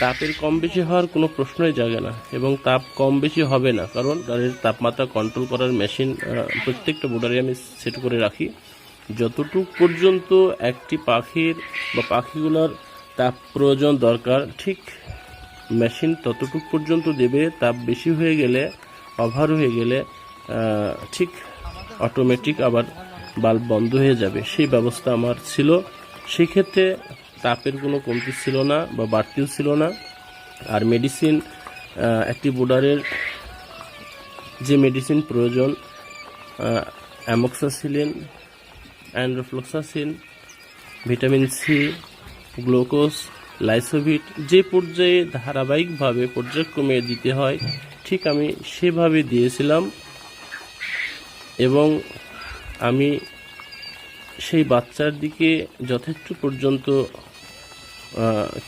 তাপের কম বেশি হওয়ার কোনো প্রশ্নই জাগে না, এবং তাপ কম বেশি হবে না, কারণ গাড়ির তাপমাত্রা কন্ট্রোল করার মেশিন প্রত্যেকটা বোর্ডারে আমি সেট করে রাখি। যতটুক পর্যন্ত একটি পাখির বা পাখিগুলোর তাপ প্রয়োজন দরকার, ঠিক মেশিন ততটুক পর্যন্ত দেবে। তাপ বেশি হয়ে গেলে, ওভার হয়ে গেলে ঠিক অটোমেটিক আবার বাল্ব বন্ধ হয়ে যাবে। সেই ব্যবস্থা আমার ছিল। সেক্ষেত্রে তাপের কোনো কমতি ছিল না বা বাড়তিও ছিল না। আর মেডিসিন, একটি বোর্ডারের যে মেডিসিন প্রয়োজন, amoxicillin, enrofloxacin, vitamin C, glucose, Lysovit যে পর্যায়ে ধারাবাহিকভাবে পর্যায়ক্রমে দিতে হয়, ঠিক আমি সেভাবে দিয়েছিলাম। এবং আমি সেই বাচ্চার দিকে যথেষ্ট পর্যন্ত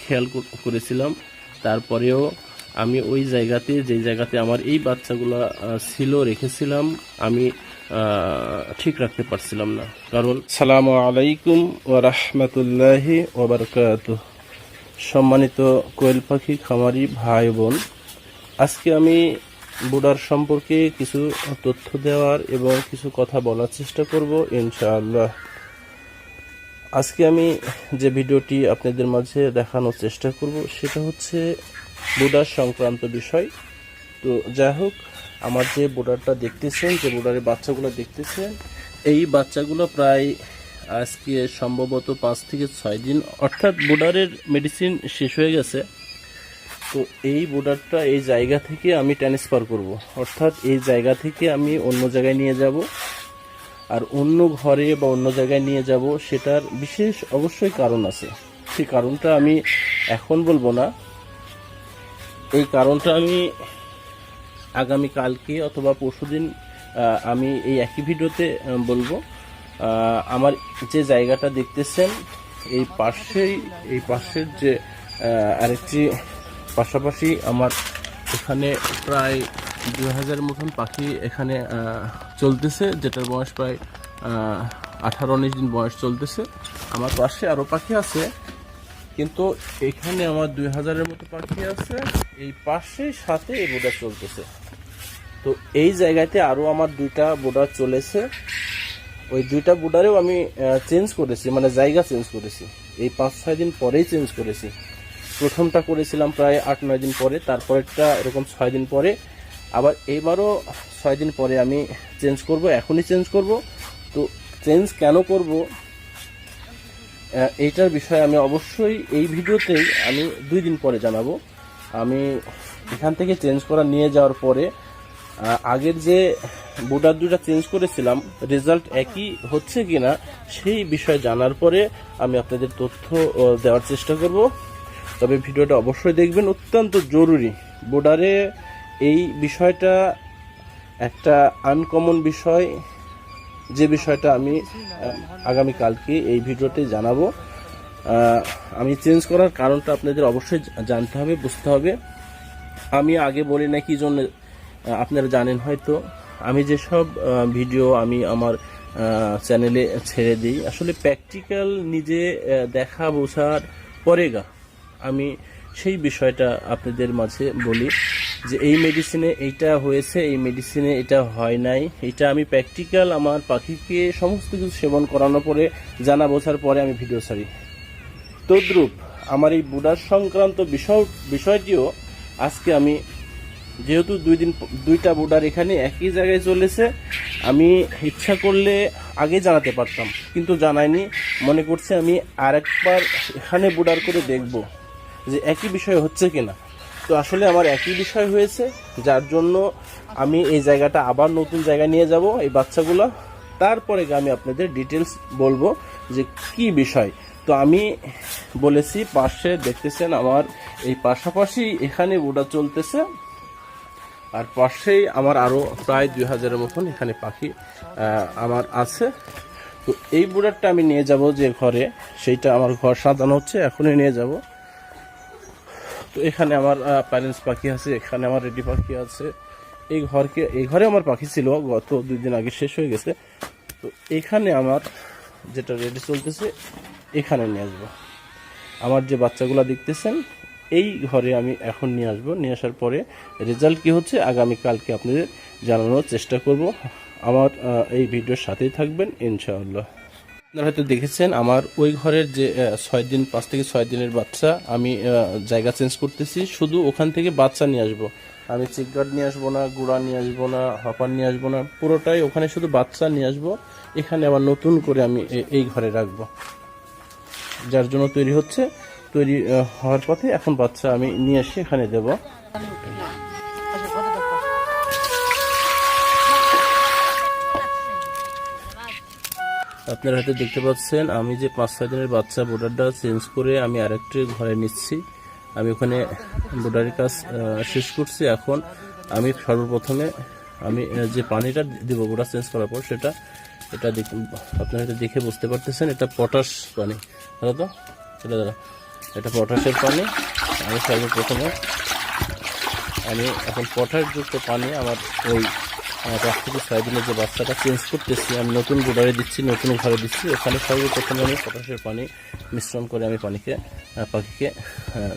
খেয়াল করেছিলাম। তারপরেও আমি ওই জায়গাতে, যেই জায়গাতে আমার এই বাচ্চাগুলো ছিল, রেখেছিলাম, আমি ঠিক রাখতে পারছিলাম না। কারণ আসসালামু আলাইকুম ওয়া রাহমাতুল্লাহি ওয়া বারাকাতুহু। সম্মানিত কোয়েল পাখি খামারি ভাই বোন, আজকে আমি বোর্ডার সম্পর্কে কিছু তথ্য দেওয়ার এবং কিছু কথা বলার চেষ্টা করব ইনশাআল্লাহ। আজকে আমি যে ভিডিওটি আপনাদের মাঝে দেখানোর চেষ্টা করব সেটা হচ্ছে বোর্ডার সংক্রান্ত বিষয়। তো যাই হোক, আমার যে বোর্ডারটা দেখতেছেন, যে বোর্ডারের বাচ্চাগুলো দেখতেছেন, এই বাচ্চাগুলো প্রায় আজকে সম্ভবত 5 থেকে 6 দিন, অর্থাৎ বোর্ডারের মেডিসিন শেষ হয়ে গেছে। তো এই বোর্ডারটা এই জায়গা থেকে আমি ট্রান্সফার করব, অর্থাৎ এই জায়গা থেকে আমি অন্য জায়গায় নিয়ে যাব। আর অন্য ঘরে বা অন্য জায়গায় নিয়ে যাব, সেটার বিশেষ অবশ্যই কারণ আছে। সেই কারণটা আমি এখন বলবো না, এই কারণটা আমি আগামী কালকে অথবা পরশুদিন আমি এই একই ভিডিওতে বলবো। আমার যে জায়গাটা দেখতেছেন, এই পাশের যে আরেকটি পাশাপাশি আমার এখানে প্রায় 2000 মতন পাখি এখানে চলতেছে, যেটার বয়স প্রায় 18-19 দিন বয়স চলতেছে। আমার পাশে আরও পাখি আছে, কিন্তু এখানে আমার 2000-এর মতো পাখি আছে। এই পাশে সাথে এই বোর্ডার চলতেছে। তো এই জায়গাতে আরও আমার 2টা বোর্ডার চলেছে। ওই 2টা বোর্ডারেও আমি চেঞ্জ করেছি, মানে জায়গা চেঞ্জ করেছি। এই 5-6 দিন পরেই চেঞ্জ করেছি। প্রথমটা করেছিলাম প্রায় 8-9 দিন পরে, তারপরেরটা এরকম 6 দিন পরে, আবার এবারও 6 দিন পরে আমি চেঞ্জ করব। এখনই চেঞ্জ করব। তো চেঞ্জ কেন করব, এইটার বিষয়ে আমি অবশ্যই এই ভিডিওতেই আমি 2 দিন পরে জানাবো। আমি এখান থেকে চেঞ্জ করা নিয়ে যাওয়ার পরে আগের যে বোর্ডার 2টা চেঞ্জ করেছিলাম, রেজাল্ট একই হচ্ছে কিনা সেই বিষয়ে জানার পরে আমি আপনাদের তথ্য দেওয়ার চেষ্টা করব। তবে ভিডিওটা অবশ্যই দেখবেন, অত্যন্ত জরুরি। বোর্ডারে এই বিষয়টা একটা আনকমন বিষয়, যে বিষয়টা আমি আগামীকালকে এই ভিডিওতে জানাবো। আমি চেঞ্জ করার কারণটা আপনাদের অবশ্যই জানতে হবে, বুঝতে হবে। আমি আগে বলি না কি জন্য, আপনারা জানেন হয়তো। আমি যেসব ভিডিও আমি আমার চ্যানেলে ছেড়ে দিই, আসলে প্র্যাকটিক্যাল নিজে দেখা বোঝার পরে আমি সেই বিষয়টা আপনাদের মাঝে বলি, যে এই মেডিসিনে এইটা হয়েছে, এই মেডিসিনে এটা হয় নাই। এটা আমি প্র্যাকটিক্যাল আমার পাখিকে সমস্ত কিছু সেবন করানোর পরে, জানা বোঝার পরে আমি ভিডিও ছাড়ি। তদ্রূপ আমার এই বোর্ডার সংক্রান্ত বিষয়টিও আজকে আমি, যেহেতু 2টা বোর্ডার এখানে একই জায়গায় চলেছে, আমি ইচ্ছা করলে আগে জানাতে পারতাম, কিন্তু জানাইনি। মনে করছে আমি আরেকবার এখানে বোর্ডার করে দেখব যে একই বিষয় হচ্ছে কিনা। তো আসলে আমার একই বিষয় হয়েছে, যার জন্য আমি এই জায়গাটা আবার নতুন জায়গায় নিয়ে যাব এই বাচ্চাগুলো। তারপরে আমি আপনাদের ডিটেলস বলবো যে কি বিষয়। তো আমি বলেছি, পাশে দেখতেছেন আমার এই পাশাপাশি এখানে বোর্ডার চলতেছে, আর পাশেই আমার আরও প্রায় 2000-এর মতন এখানে পাখি আমার আছে। তো এই বোর্ডারটা আমি নিয়ে যাব যে ঘরে, সেইটা আমার ঘর সাজানো হচ্ছে, এখনই নিয়ে যাব। তো এখানে আমার প্যারেন্টস পাখি আছে, এখানে আমার রেডি পাখি আছে। এই ঘরে আমার পাখি ছিল, গত 2 দিন আগে শেষ হয়ে গেছে। তো এখানে আমার যেটা রেডি চলতেছে, এখানে নিয়ে আসবো। আমার যে বাচ্চাগুলো দেখতেছেন, এই ঘরে আমি এখন নিয়ে আসবো। নিয়ে আসার পরে রেজাল্ট কি হচ্ছে আগামীকালকে আপনাদের জানানোর চেষ্টা করব। আমার এই ভিডিওর সাথেই থাকবেন ইনশাআল্লাহ। আপনারা হয়তো দেখেছেন আমার ওই ঘরের যে 5 থেকে 6 দিনের বাচ্চা, আমি জায়গা চেঞ্জ করতেছি, শুধু ওখান থেকে বাচ্চা নিয়ে আসবো। আমি চিকগার্ড নিয়ে আসবো না, গুঁড়া নিয়ে আসবো না, হপার নিয়ে আসবো না, পুরোটাই ওখানে শুধু বাচ্চা নিয়ে আসবো। এখানে আবার নতুন করে আমি এই ঘরে রাখবো, যার জন্য তৈরি হচ্ছে। তৈরি হওয়ার পথে এখন বাচ্চা আমি নিয়ে এসে এখানে দেবো। আপনারা হয়তো দেখতে পাচ্ছেন আমি যে 5-6 দিনের বাচ্চা বোর্ডারটা চেঞ্জ করে আমি আরেকটি ঘরে নিচ্ছি। আমি ওখানে বোর্ডারের কাজ শেষ করছি। এখন আমি সর্বপ্রথমে আমি যে পানিটা দেবো বোর্ডার চেঞ্জ করার পর এটা আপনারা হয়তো দেখে বুঝতে পারতেছেন, এটা পটাশ পানি। দাদা এটা পটাশের পানি। আমি সর্বপ্রথমে আমি এখন পটাশযুক্ত পানি আমার ওই 5 থেকে 6 দিনের যে বাচ্চাটা চেঞ্জ করতেছি, আমি নতুন বোর্ডারে দিচ্ছি, নতুন ঘরে দিচ্ছি। ওখানে সর্বপ্রথমে আমি পটাশের পানি মিশ্রণ করে আমি পাখিকে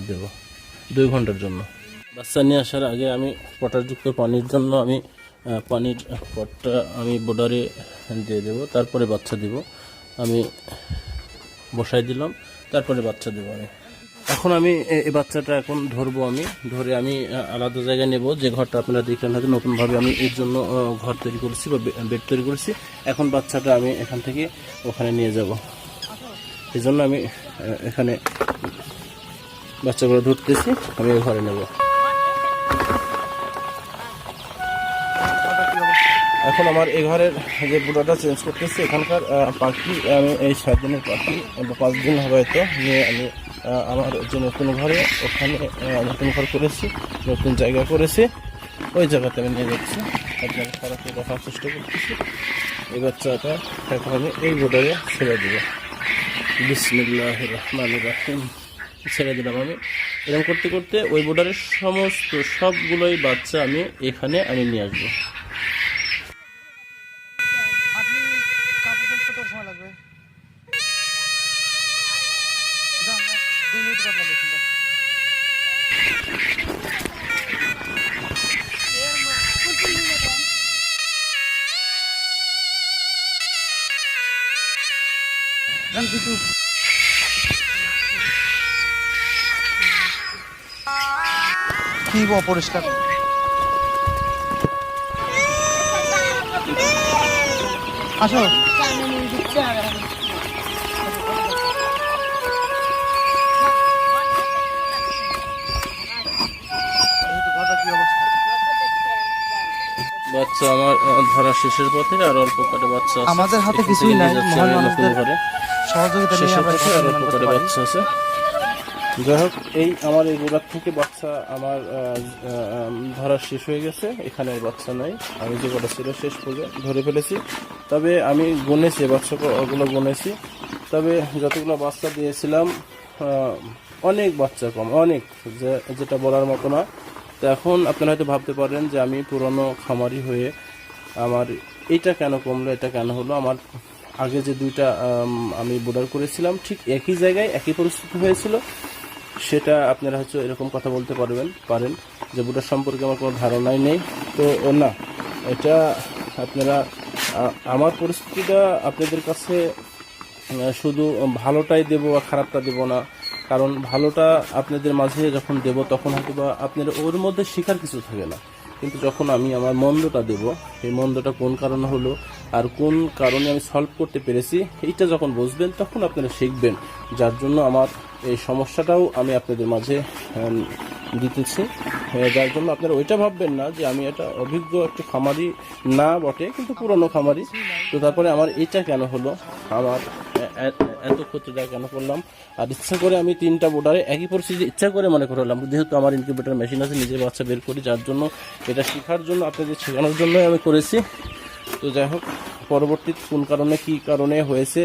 দেব 2 ঘন্টার জন্য। বাচ্চা নিয়ে আসার আগে আমি পটাশযুক্ত পানির জন্য আমি পানির পটটা আমি বোর্ডারে দিয়ে দেবো, তারপরে বাচ্চা দেব। আমি বসাই দিলাম, তারপরে বাচ্চা দেবো আমি। এখন আমি এই বাচ্চাটা এখন ধরবো, আমি ধরে আমি আলাদা জায়গায় নেব। যে ঘরটা আপনারা দেখলেন হয়তো নতুনভাবে আমি এর জন্য ঘর তৈরি করেছি বা বেড তৈরি করেছি। এখন বাচ্চাটা আমি এখান থেকে ওখানে নিয়ে যাব। এই জন্য আমি এখানে বাচ্চাগুলো ধরতেছি, আমি ওই ঘরে নেব। এখন আমার এই ঘরের যে বুড়াটা চেঞ্জ করতেছি, এখানকার পাখি আমি এই 7 দিনের পাখি 5 দিন হবে হয়তো নিয়ে আমি আমার যে নতুন ঘরে ওখানে নতুন ঘর করেছি, নতুন জায়গা করেছি, ওই জায়গাতে আমি নিয়ে যাচ্ছি। আপনাকে সরাসরি দেখার চেষ্টা করতেছি। এই বাচ্চাটা এখন আমি এই বোর্ডারে ছেড়ে দেবো। বিসমিল্লাহির রহমানির রহিম ছেড়ে দিলাম। আমি এরকম করতে করতে ওই বোর্ডারের সমস্ত সবগুলোই বাচ্চা আমি এখানে নিয়ে আসবো। কি অপরিষ্কার আসো বাচ্চা আমার ধরা শেষের পথে, আর অল্প কটা বাচ্চা আছে। আমাদের হাতে কিছুই নাই, মহান মানুষদের সহযোগিতা নিয়ে আমরা আর অল্প কটা বাচ্চা আছে। যাই হোক, এই আমার এই গোড়ার থেকে বাচ্চা আমার ধরা শেষ হয়ে গেছে। এখানে আর বাচ্চা নাই, আমি যে কটা ছিল শেষ পর্যন্ত ধরে ফেলেছি। তবে আমি গুনেছি, বাচ্চাগুলো গুনেছি। তবে যতগুলো বাচ্চা দিয়েছিলাম অনেক বাচ্চা কম, অনেক, যেটা বলার মতো না। তো এখন আপনারা হয়তো ভাবতে পারেন যে আমি পুরনো খামারি হয়ে আমার এটা কেন কমলো, এটা কেন হলো। আমার আগে যে 2টা আমি বোর্ডার করেছিলাম ঠিক একই জায়গায় একই পরিস্থিতি হয়েছিল। সেটা আপনারা হয়তো এরকম কথা বলতে পারেন যে বোর্ডার সম্পর্কে আমার কোনো ধারণাই নেই। তো না, এটা আপনারা আমার পরিস্থিতিটা আপনাদের কাছে শুধু ভালোটাই দেবো আর খারাপটা দেবো না। কারণ ভালোটা আপনাদের মাঝে যখন দেব তখন হয়তো বা আপনারা ওর মধ্যে শেখার কিছু থাকে না। কিন্তু যখন আমি আমার মন্দটা দেব, এই মন্দটা কোন কারণে হলো আর কোন কারণে আমি সলভ করতে পেরেছি, এইটা যখন বুঝবেন তখন আপনারা শিখবেন। যার জন্য আমার এই সমস্যাটাও আমি আপনাদের মাঝে দিতেছি। যার জন্য আপনারা ওইটা ভাববেন না যে আমি এটা অভিজ্ঞ একটু খামারি না বটে, কিন্তু পুরনো খামারি। তো তারপরে আমার এটা কেন হলো, আমার এত ক্ষতিটা কেন করলাম। আর ইচ্ছা করে আমি 3টা বোর্ডারে একই পরিস্থিতি ইচ্ছা করে মনে করলাম, যেহেতু আমার ইনকিউবেটর মেশিন আছে, নিজের বাচ্চা বের করি, যার জন্য এটা শেখার জন্য, আপনাদের শেখানোর জন্যই আমি করেছি। তো যাই হোক, পরবর্তী কোন কারণে কি কারণে হয়েছে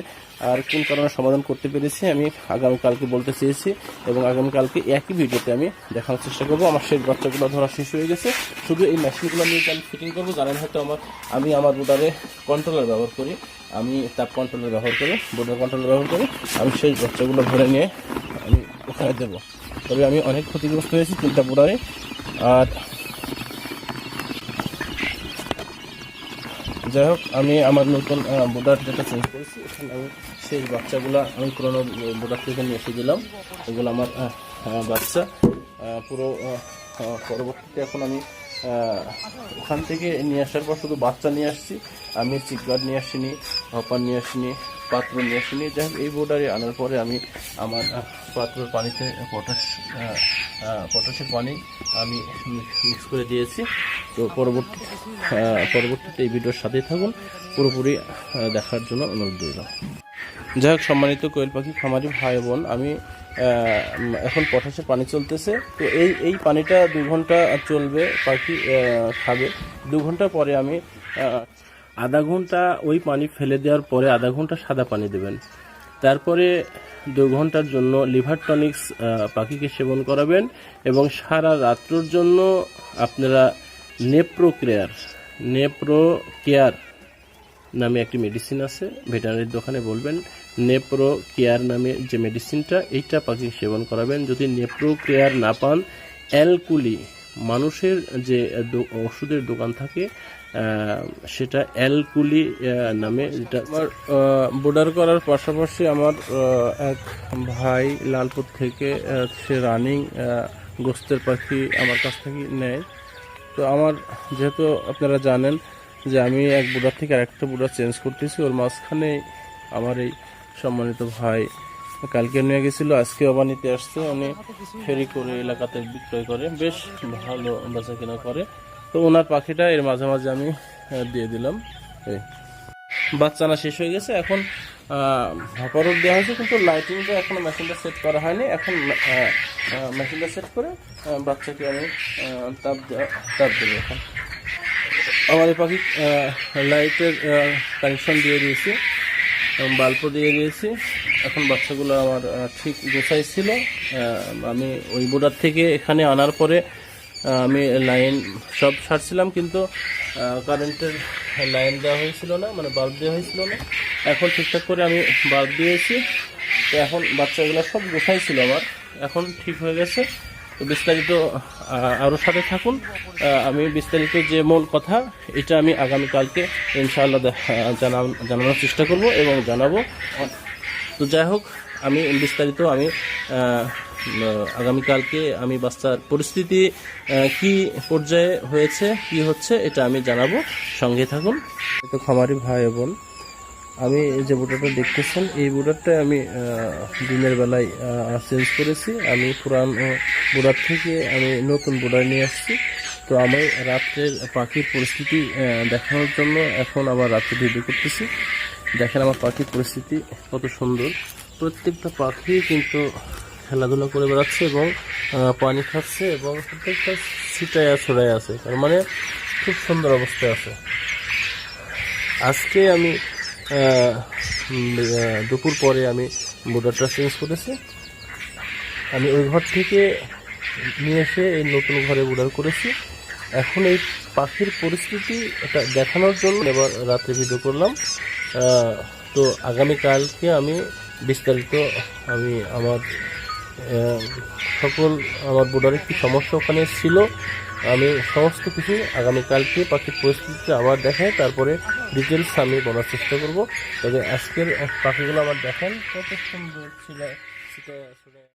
আর কোন কারণে সমাধান করতে পেরেছি আমি আগামীকালকে বলতে চেয়েছি, এবং আগামীকালকে একই ভিডিওতে আমি দেখানোর চেষ্টা করবো। আমার সেই বাচ্চাগুলো ধরা শেষ হয়ে গেছে, শুধু এই মেশিনগুলো নিয়ে আমি ফিটিং করবো। জানেন হয়তো আমি আমার বোর্ডারে কন্ট্রোলার ব্যবহার করি, আমি তাপ কন্ট্রোলার ব্যবহার করি, বোর্ডার কন্ট্রোলার ব্যবহার করি। আমি সেই বাচ্চাগুলো ধরে নিয়ে আমি ওখানে দেবো। তবে আমি অনেক ক্ষতিগ্রস্ত হয়েছি 3টা বোর্ডারে। আর যাই হোক, আমি আমার নতুন বোর্ডার যেটা চেঞ্জ করেছি, এখানে আমি সেই বাচ্চাগুলো আমি পুরোনো বোর্ডার থেকে নিয়ে এসে দিলাম। এগুলো আমার বাচ্চা পুরো পরবর্তীতে এখন আমি ওখান থেকে নিয়ে আসার পর শুধু বাচ্চা নিয়ে আসছি, আমি চিকগার্ড নিয়ে আসিনি, হপার নিয়ে আসিনি, পাত্র নিয়ে আসিনি। যাই হোক, এই বোর্ডারে আনার পরে আমি আমার পাত্রের পানিতে পটাশের পানি আমি মিক্স করে দিয়েছি। তো পরবর্তীতে এই ভিডিওর সাথেই থাকুন, পুরোপুরি দেখার জন্য অনুরোধ রইল। যাই হোক, সম্মানিত কোয়েল পাখি খামারি ভাই বোন, আমি এখন পটাশে পানি চলতেছে। তো এই পানিটা 2 ঘন্টা চলবে, পাখি খাবে। 2 ঘন্টা পরে আমি আধা ঘন্টা ওই পানি ফেলে দেওয়ার পরে আধা ঘন্টা সাদা পানি দেবেন। তারপরে 2 ঘন্টার জন্য লিভার টনিক্স পাখিকে সেবন করাবেন। এবং সারা রাত্রের জন্য আপনারা নেপ্রো কেয়ার নামে একটি মেডিসিন আছে, ভেটেরিনারির দোকানে বলবেন নেপ্রো কেয়ার নামে যে মেডিসিনটা, এইটা পাখি সেবন করাবেন। যদি নেপ্রো কেয়ার না পান, অ্যালকুলি, মানুষের যে ওষুধের দোকান থাকে সেটা অ্যালকুলি নামে, যেটা আমার বোর্ডার করার পাশাপাশি আমার এক ভাই লালপুর থেকে সে রানিং গোস্তের পাখি আমার কাছ থেকে নেয়। তো আমার যেহেতু আপনারা জানেন যে আমি এক বোর্ডার থেকে আরেকটা বোর্ডার চেঞ্জ করতেছি, ওর মাঝখানে আমার এই সম্মানিত ভাই কালকে নিয়ে গেছিল, আজকে আবার নিতে আসছে। উনি ফেরি করে এলাকাতে বিক্রয় করে, বেশ ভালো বেচা কেনা করে। তো ওনার পাখিটা এর মাঝে মাঝে আমি দিয়ে দিলাম। বাচ্চানা শেষ হয়ে গেছে, এখন ভাপারও দেওয়া হয়েছে, কিন্তু লাইটিংটা এখনো মেশিনটা সেট করা হয়নি। এখন মেশিনটা সেট করে বাচ্চাকে আমি তাপ দেবো। এখন আমার এই পাখি লাইটের কানেকশন দিয়ে দিয়েছি, বাল্বও দিয়ে দিয়েছি। এখন বাচ্চাগুলো আমার ঠিক গোছাই ছিল। আমি ওই বোর্ডার থেকে এখানে আনার পরে আমি লাইন সব সারছিলাম, কিন্তু কারেন্টের লাইন দেওয়া হয়েছিল না, মানে বাল্ব দেওয়া হয়েছিল না। এখন ঠিকঠাক করে আমি বাল্ব দিয়েছি। তো এখন বাচ্চাগুলো সব গোছাই ছিল আমার, এখন ঠিক হয়ে গেছে। তো বিস্তারিত আরও সাথে থাকুন। আমি বিস্তারিত যে মূল কথা, এটা আমি আগামীকালকে ইনশাআল্লাহ জানানোর চেষ্টা করব এবং জানাবো। তো যাই হোক, আমি বিস্তারিত আমি আগামীকালকে আমি বাচ্চার পরিস্থিতি কি পর্যায়ে হয়েছে, কি হচ্ছে, এটা আমি জানাবো, সঙ্গে থাকুন। তো খামারি ভাই বোন, আমি এই যে বোর্ডারটা দেখতেছেন, এই বোর্ডারটা আমি দিনের বেলায় চেঞ্জ করেছি। আমি পুরান বোর্ডার থেকে আমি নতুন বোর্ডার নিয়ে আসছি। তো আমি রাত্রের পাখির পরিস্থিতি দেখানোর জন্য এখন আবার রাত্রে ভিডিও করতেছি। দেখেন আমার পাখির পরিস্থিতি কত সুন্দর। প্রত্যেকটা পাখি কিন্তু খেলাধুলা করে বেড়াচ্ছে এবং পানি খাচ্ছে এবং প্রত্যেকটা ছিটায়া ছড়ায় আছে, তার মানে খুব সুন্দর অবস্থায় আছে। আজকে আমি দুপুর পরে আমি বোর্ডারটা চেঞ্জ করেছি। আমি ওই ঘর থেকে নিয়ে এসে এই নতুন ঘরে বোর্ডার করেছি। এখন এই পাখির পরিস্থিতি এটা দেখানোর জন্য এবার রাতে ভিডিও করলাম। তো আগামীকালকে আমি বিস্তারিত আমি আমার আমার বোর্ডারে কি সমস্যা ওখানে ছিল, আমি সমস্ত কিছু আগামীকালকে পাখির পরিস্থিতিতে আবার দেখাই, তারপরে ডিটেলস আমি বলার চেষ্টা করব। তবে আজকের পাখিগুলো আমার দেখেন কত সুন্দর ছিল।